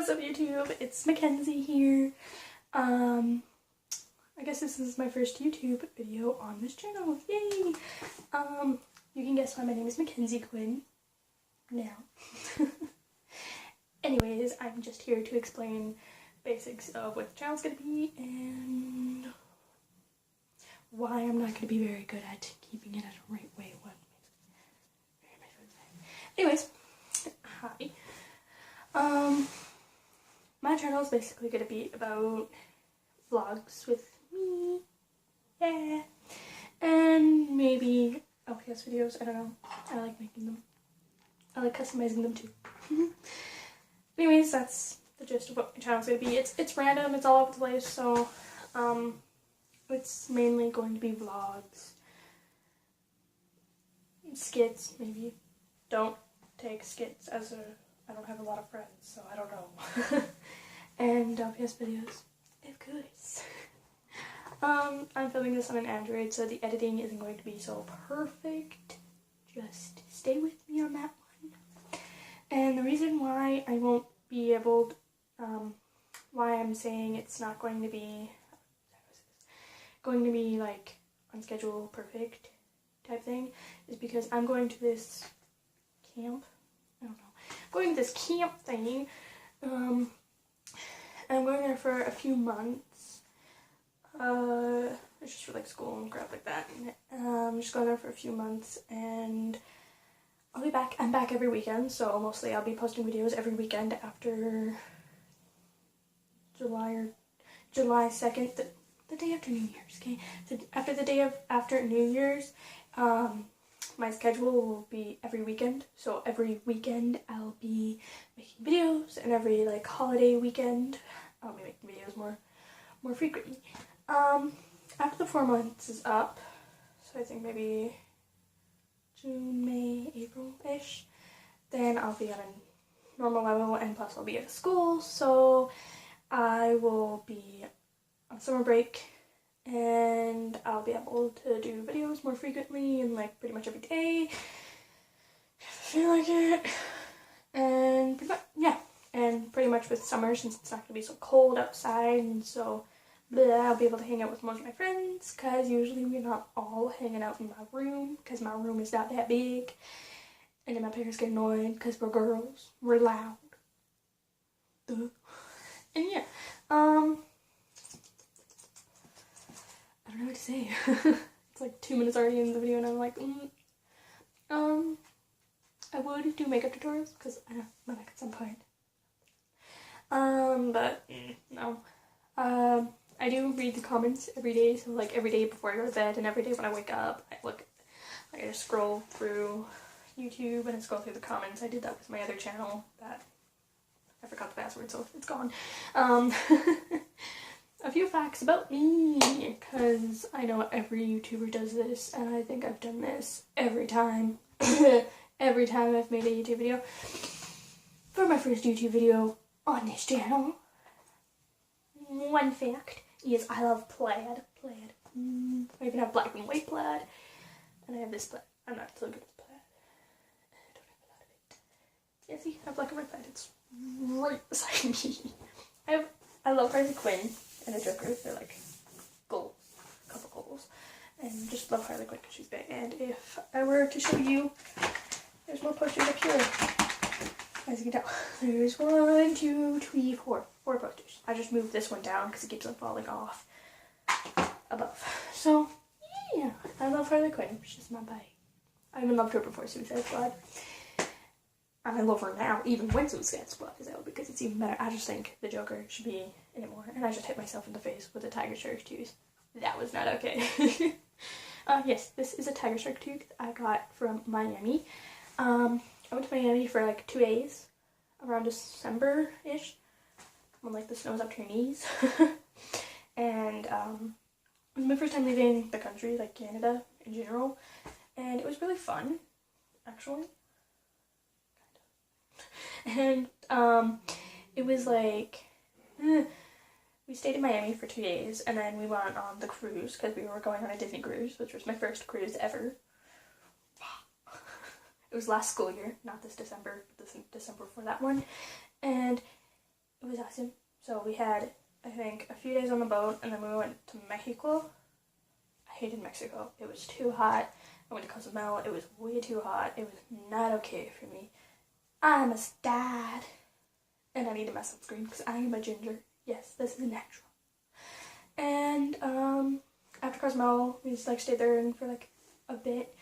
What's up YouTube? It's Mackenzie here. I guess this is my first YouTube video on this channel. Yay! You can guess why my name is Mackenzie Quinn now. Anyways, I'm just here to explain basics of what the channel's gonna be and why I'm not gonna be very good at keeping it at a right way. Anyways, hi. My channel is basically going to be about vlogs with me, yeah, and maybe LPS videos, I don't know, I like making them, I like customizing them too. Anyways, that's the gist of what my channel is going to be. It's random, it's all over the place, so, it's mainly going to be vlogs, skits, maybe. Don't take skits as I don't have a lot of friends, so I don't know. And LPS videos, of course. I'm filming this on an Android, so the editing isn't going to be so perfect. Just stay with me on that one. And the reason why I won't be able, why I'm saying it's not going to be like on schedule perfect type thing, is because I'm going to this camp. I don't know. Going to this camp thing. And I'm going there for a few months. It's just for like school and crap like that. I'm just going there for a few months and I'll be back. I'm back every weekend, so mostly I'll be posting videos every weekend after July 2nd, the day after New Year's, okay? So after the day after New Year's, my schedule will be every weekend, so every weekend I'll be making videos, and every like holiday weekend I'll be making videos more frequently. After the 4 months is up, so I think maybe June, May, April-ish, then I'll be on a normal level, and plus I'll be at school, so I will be on summer break. And I'll be able to do videos more frequently and like pretty much every day if I feel like it. And pretty much, yeah, and pretty much with summer, since it's not going to be so cold outside and so I'll be able to hang out with most of my friends, because usually we're not all hanging out in my room because my room is not that big, and then my parents get annoyed because we're girls, we're loud. Duh. And yeah, I don't know what to say. It's like 2 minutes already in the video and I'm like, I would do makeup tutorials because I know my neck at some point. But no. I do read the comments every day, so like every day before I go to bed and every day when I wake up, I just scroll through YouTube and I scroll through the comments. I did that with my other channel that I forgot the password, so it's gone. A few facts about me, because I know every YouTuber does this, and I think I've done this every time. Every time I've made a YouTube video. For my first YouTube video on this channel, one fact is I love plaid. I even have black and white plaid, and I have this plaid. I'm not so good at plaid. I don't have a lot of it. Yeah, see, I have black and white plaid. It's right beside me. I love Harley Quinn and the Joker. They're like goals, a couple goals, and just love Harley Quinn because she's big. And if I were to show you, there's more posters up here. As you can tell, there's 1, 2, 3, 4 posters. I just moved this one down because it keeps on falling off above. So yeah, I love Harley Quinn. She's my bae. I even loved her before Suicide Squad. I love her now, even when Suicide Squad is out, because it's even better. I just think the Joker should be in it more. And I just hit myself in the face with a tiger shark tooth. That was not okay. Yes, this is a tiger shark tooth I got from Miami. I went to Miami for like 2 days, around December-ish, when like the snow's up to your knees. And it was my first time leaving the country, like Canada in general. And it was really fun, actually. And it was like, we stayed in Miami for 2 days, and then we went on the cruise, because we were going on a Disney cruise, which was my first cruise ever. It was last school year, not this December, but this December before that one. And bless him. So we had, I think, a few days on the boat, and then we went to Mexico. I hated Mexico. It was too hot. I went to Cozumel. It was way too hot. It was not okay for me. I almost died. And I need to mess up screen because I am a ginger. Yes, this is natural. And after Cozumel, we just like stayed there for like a bit,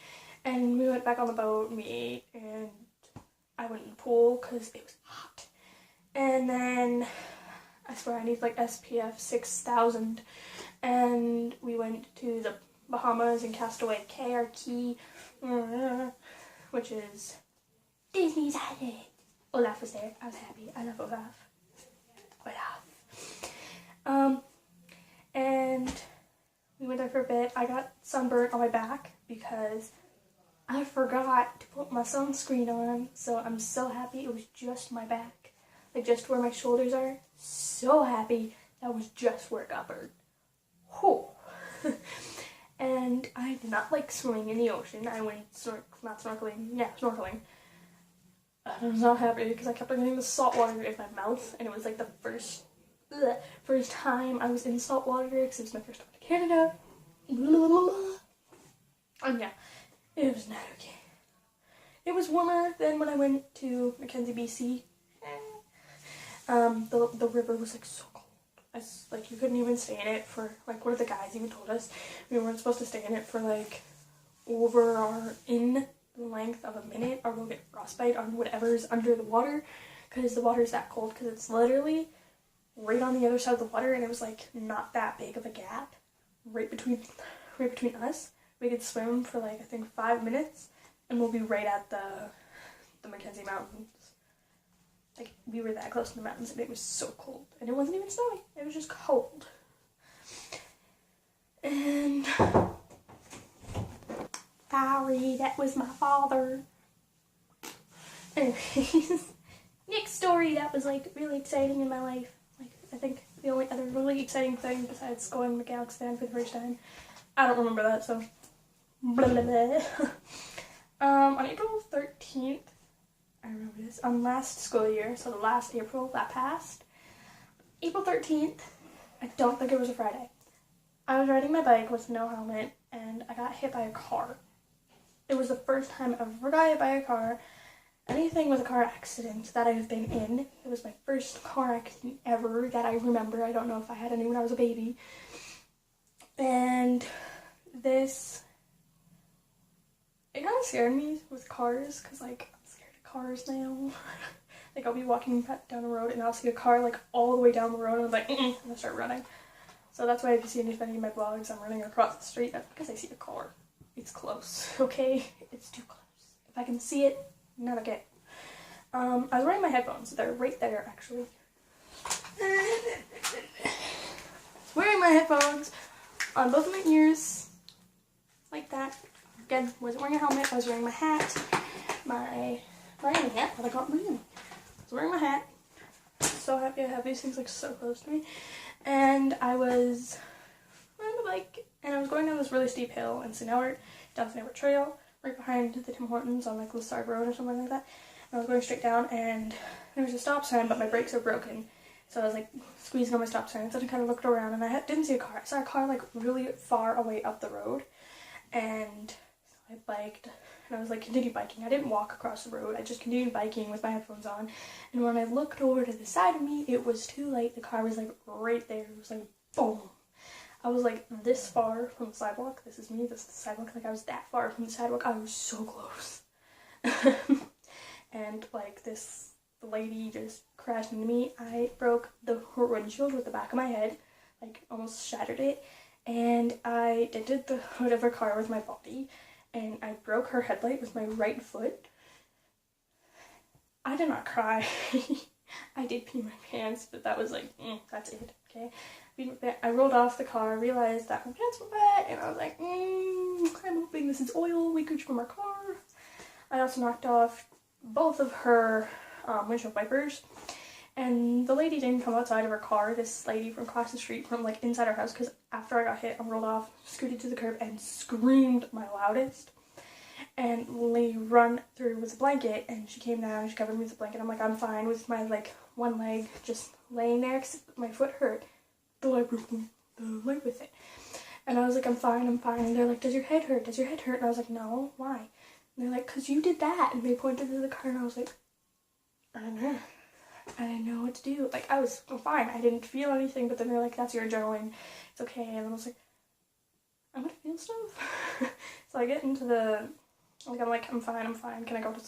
and we went back on the boat and we ate, and I went in the pool because it was hot. And then I swear I need like SPF 6000, and we went to the Bahamas and Castaway Cay, our key, which is Disney's Island. Olaf was there. I was happy. I love Olaf. And we went there for a bit. I got sunburnt on my back because I forgot to put my sunscreen on. So I'm so happy it was just my back. Like just where my shoulders are. So happy that was just where it got burned. Whew. And I did not like swimming in the ocean. I went snorkeling. I was not happy because I kept getting the salt water in my mouth, and it was like the first time I was in salt water because it was my first time to Canada. And yeah, it was not okay. It was warmer than when I went to Mackenzie, BC. The river was like so cold. Like you couldn't even stay in it for like what the guys even told us. We weren't supposed to stay in it for like over or in the length of a minute, or we'll get frostbite on whatever's under the water because the water's that cold, because it's literally right on the other side of the water, and it was like not that big of a gap right between us. We could swim for like I think 5 minutes, and we'll be right at the Mackenzie Mountains. Like we were that close to the mountains, and it was so cold, and it wasn't even snowing. It was just cold. And sorry, that was my father. Anyways, next story that was like really exciting in my life. Like I think the only other really exciting thing besides going to Galaxyland for the first time. I don't remember that, so blah, blah, blah. On April 13th, I remember this, on last school year, so the last April that passed, April 13th, I don't think it was a Friday. I was riding my bike with no helmet, and I got hit by a car. It was the first time I ever got hit by a car. Anything with a car accident that I've been in. It was my first car accident ever that I remember. I don't know if I had any when I was a baby. And it kind of scared me with cars, because like I'm scared of cars now. Like I'll be walking down the road and I'll see a car like all the way down the road, and I'm like, and I'll start running. So that's why if you see any of my vlogs, I'm running across the street. That's because I see a car. It's close, okay? It's too close. If I can see it, not okay. I was wearing my headphones. They're right there, actually. I was wearing my headphones on both of my ears, like that. Again, wasn't wearing a helmet. I was wearing my hat. My hat. What I got moving. I was wearing my hat. So happy I have these things like so close to me. And I was on the bike, and I was going down this really steep hill in St. Albert, down St. Albert Trail, right behind the Tim Hortons on like Lissard Road or something like that. And I was going straight down, and there was a stop sign, but my brakes are broken. So I was like squeezing on my stop signs, and I kind of looked around, and I didn't see a car. I saw a car like really far away up the road, and so I biked, and I was like continue biking. I didn't walk across the road. I just continued biking with my headphones on. And when I looked over to the side of me, it was too late. The car was like right there. It was like boom. I was like this far from the sidewalk. This is me. This is the sidewalk. Like I was that far from the sidewalk. I was so close. And like this lady just crashed into me. I broke her windshield with the back of my head. Like almost shattered it. And I dented the hood of her car with my body. And I broke her headlight with my right foot. I did not cry. I did pee my pants, but that was like, that's it, okay? I rolled off the car, realized that my pants were wet, and I was like, I'm hoping this is oil leakage from our car. I also knocked off both of her windshield wipers, and the lady didn't come outside of her car, this lady from across the street from like inside our house, because after I got hit, I rolled off, scooted to the curb, and screamed my loudest. And Lee run through with a blanket, and she came down and she covered me with a blanket. I'm like, I'm fine with my like one leg just laying there because my foot hurt. The leg with it. And I was like, I'm fine. And they're like, does your head hurt? And I was like, no, why? And they're like, because you did that. And they pointed to the car, and I was like, I don't know. I didn't know what to do. Like, I'm fine. I didn't feel anything, but then they're like, that's your adrenaline. It's okay. And I was like, I'm gonna feel stuff. So I get into the, like, I'm fine. Can I go to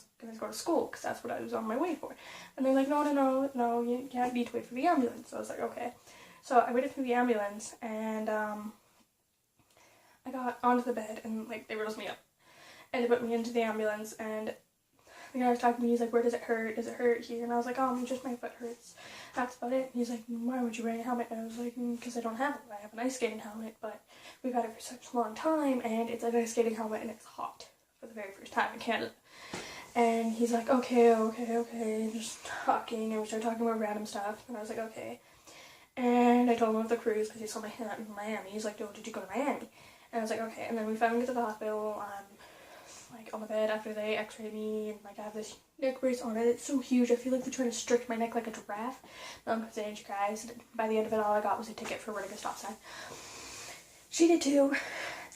school? Because that's what I was on my way for. And they're like, no, you can't need to wait for the ambulance. So I was like, okay. So I waited for the ambulance, and I got onto the bed, and like they rose me up, and they put me into the ambulance, and the guy was talking to me. He's like, where does it hurt? Does it hurt here? And I was like, just my foot hurts. That's about it. And he's like, why would you wear a helmet? And I was like, because I don't have it. I have an ice skating helmet, but we've had it for such a long time, and it's an ice skating helmet, and it's hot for the very first time in Canada. And he's like, okay, just talking, and we started talking about random stuff, and I was like, okay. And I told him of the cruise because he saw my hat in Miami. He's like, oh, did you go to Miami? And I was like, okay. And then we finally get to the hospital. I'm like on the bed after they x-rayed me, and like I have this neck brace on it. It's so huge. I feel like they're trying to stretch my neck like a giraffe. Because then she cries. By the end of it, all I got was a ticket for running a stop sign. She did too.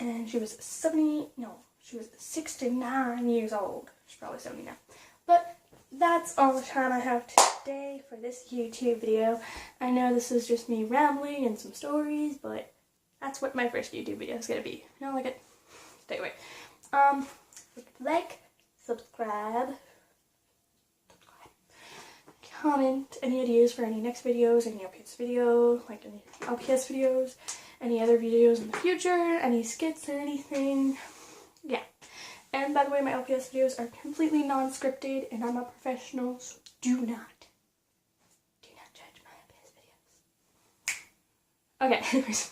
And she was 69 years old. She's probably 70 now. But that's all the time I have today for this YouTube video. I know this is just me rambling and some stories, but that's what my first YouTube video is going to be. If you don't like it, stay away. Like, subscribe, comment any ideas for any next videos, any LPS video, like any LPS videos, any other videos in the future, any skits or anything. Yeah. And by the way, my LPS videos are completely non-scripted, and I'm not professional, so do not judge my LPS videos. Okay, anyways.